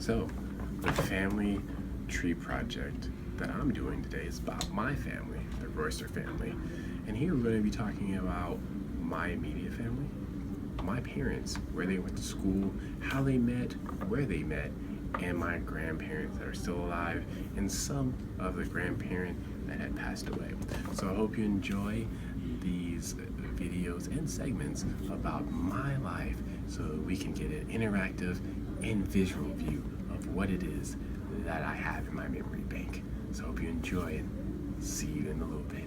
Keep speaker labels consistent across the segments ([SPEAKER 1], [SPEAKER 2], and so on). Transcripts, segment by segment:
[SPEAKER 1] So, the family tree project that I'm doing today is about my family, the Royster family. And here we're going to be talking about my immediate family, my parents, where they went to school, how they met, where they met, and my grandparents that are still alive, and some of the grandparents that had passed away. So I hope you enjoy these videos and segments about my life so we can get an interactive and visual view of what it is that I have in my memory bank. So I hope you enjoy it. See you in a little bit.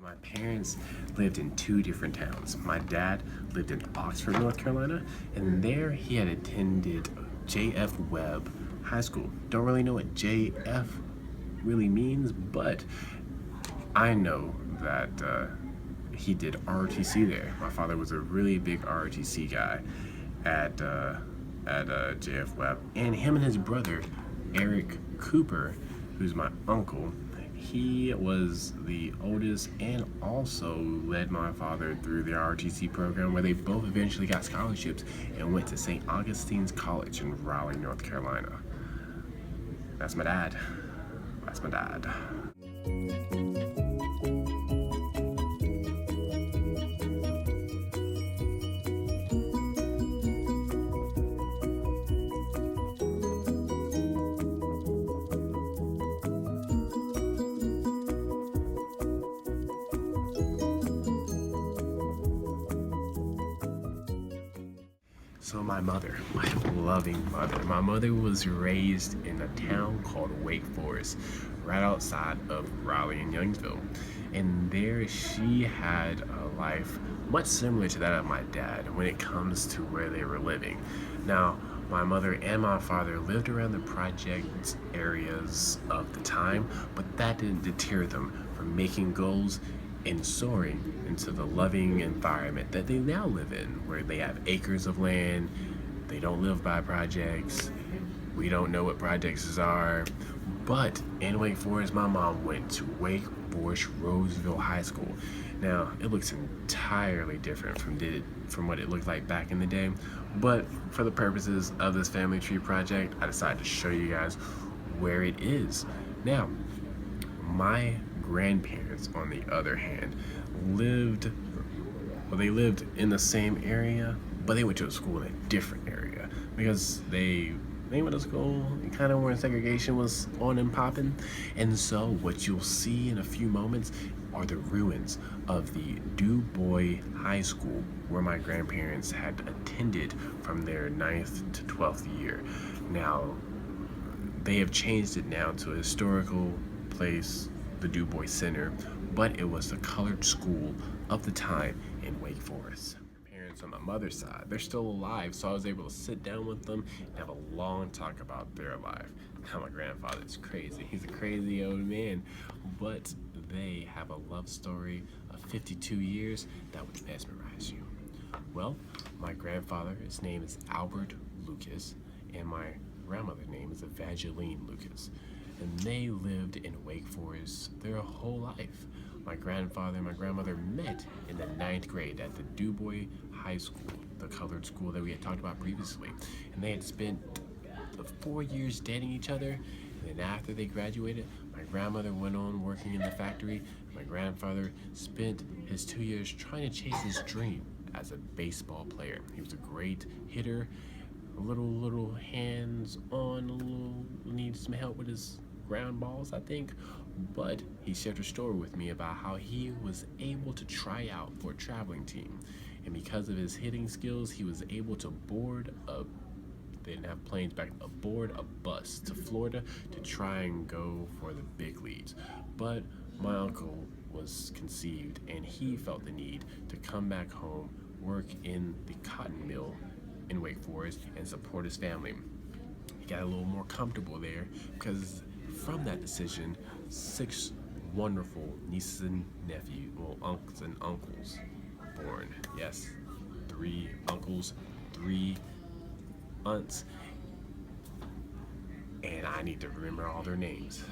[SPEAKER 1] My parents lived in two different towns. My dad lived in Oxford, North Carolina, and there he had attended J.F. Webb High School. Don't really know what J.F. really means, but I know that he did ROTC there. My father was a really big ROTC guy at J.F. Webb, and him and his brother, Eric Cooper, who's my uncle, he was the oldest and also led my father through the ROTC program, where they both eventually got scholarships and went to St. Augustine's College in Raleigh, North Carolina. That's my dad. That's my dad. So my mother, my loving mother, my mother was raised in a town called Wake Forest, right outside of Raleigh and Youngsville. And there she had a life much similar to that of my dad when it comes to where they were living. Now, my mother and my father lived around the project areas of the time, but that didn't deter them from making goals and soaring into the loving environment that they now live in, where they have acres of land. They don't live by projects. We don't know what projects are. But in Wake Forest, my mom went to Wake Forest Roseville High School. Now, it looks entirely different from what it looked like back in the day. But for the purposes of this family tree project, I decided to show you guys where it is. Now, my grandparents, on the other hand, lived in the same area, but they went to a school in a different area because they went to school kind of where segregation was on and popping. And so what you'll see in a few moments are the ruins of the Du Bois High School, where my grandparents had attended from their 9th to 12th year. Now, they have changed it now to a historical place, the Du Bois Center, but it was the colored school of the time in Wake Forest. Parents on my mother's side, they're still alive, so I was able to sit down with them and have a long talk about their life. Now, my grandfather's crazy. He's a crazy old man, but they have a love story of 52 years that would mesmerize you. Well, my grandfather, his name is Albert Lucas, and my grandmother's name is Evangeline Lucas. And they lived in Wake Forest their whole life. My grandfather and my grandmother met in the 9th grade at the Du Bois High School, the colored school that we had talked about previously. And they had spent the 4 years dating each other. And then after they graduated, my grandmother went on working in the factory. My grandfather spent his 2 years trying to chase his dream as a baseball player. He was a great hitter, a little hands-on, needed some help with his ground balls, I think, but he shared a story with me about how he was able to try out for a traveling team, and because of his hitting skills, he was able to board they didn't have planes back, aboard a bus to Florida to try and go for the big leagues. But my uncle was conceived, and he felt the need to come back home, work in the cotton mill in Wake Forest, and support his family. He got a little more comfortable there because from that decision, 6 wonderful nieces and nephews, well, uncles and uncles, born. Yes, 3 uncles, 3 aunts, and I need to remember all their names.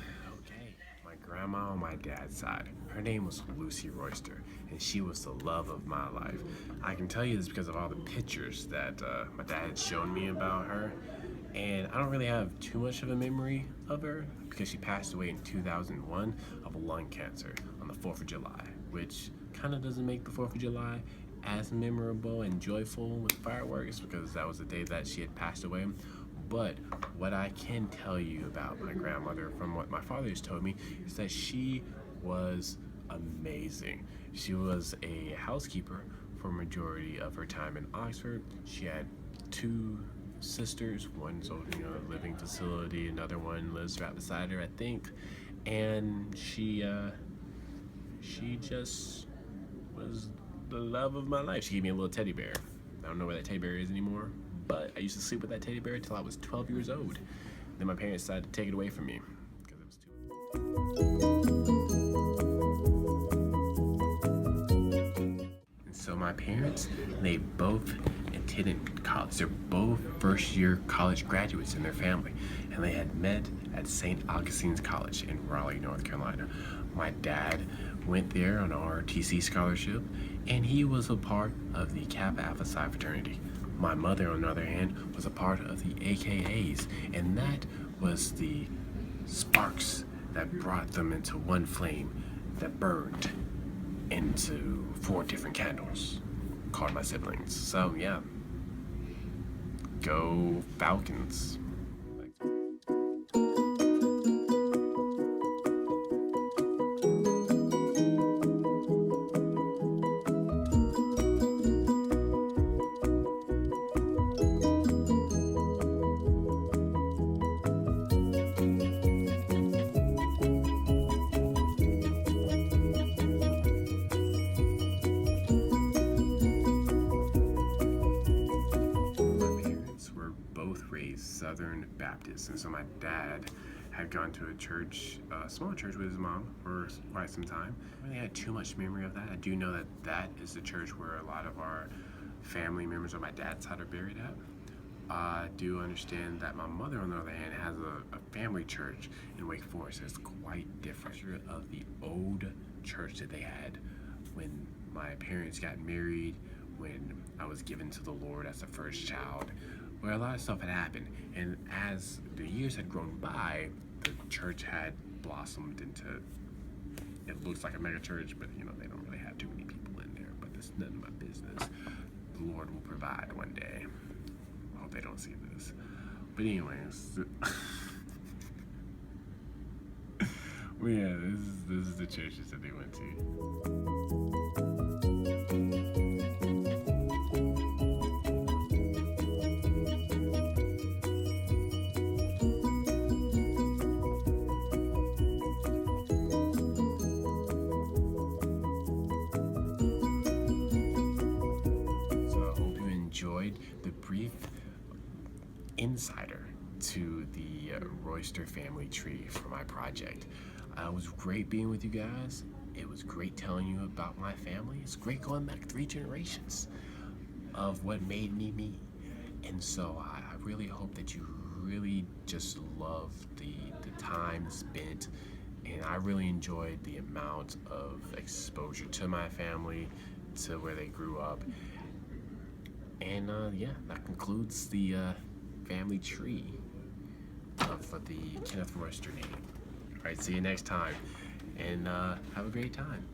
[SPEAKER 1] Okay, my grandma on my dad's side, her name was Lucy Royster, and she was the love of my life. I can tell you this because of all the pictures that my dad had shown me about her, and I don't really have too much of a memory of her because she passed away in 2001 of lung cancer on the 4th of July, which kind of doesn't make the 4th of July as memorable and joyful with fireworks because that was the day that she had passed away. But what I can tell you about my grandmother from what my father has told me is that she was amazing. She was a housekeeper for a majority of her time in Oxford. She had 2 sisters. One's in a living facility. Another one lives right beside her, I think. And she just was the love of my life. She gave me a little teddy bear. I don't know where that teddy bear is anymore, but I used to sleep with that teddy bear until I was 12 years old. Then my parents decided to take it away from me because it was too. And so my parents, they both attended college. They're both first-year college graduates in their family, and they had met at St. Augustine's College in Raleigh, North Carolina. My dad went there on a ROTC scholarship, and he was a part of the Kappa Alpha Psi fraternity. My mother, on the other hand, was a part of the AKAs, and that was the sparks that brought them into one flame that burned into 4 different candles, called my siblings. So yeah, go Falcons. Southern Baptist, and so my dad had gone to a church, a small church with his mom for quite some time. I really had too much memory of that. I do know that that is the church where a lot of our family members on my dad's side are buried at. I do understand that my mother, on the other hand, has a family church in Wake Forest. It's quite different of the old church that they had when my parents got married, when I was given to the Lord as the first child, where a lot of stuff had happened. And as the years had grown by, the church had blossomed into, it looks like a mega church, but they don't really have too many people in there, but that's none of my business. The Lord will provide one day. I hope they don't see this. But anyways, well, yeah, this is the churches that they went to. Enjoyed the brief insider to the Royster family tree for my project. It was great being with you guys. It was great telling you about my family. It's great going back 3 generations of what made me me. And so I really hope that you really just love the time spent, and I really enjoyed the amount of exposure to my family, to where they grew up. And yeah, that concludes the family tree for the Kenneth Royster name. All right, see you next time, and have a great time.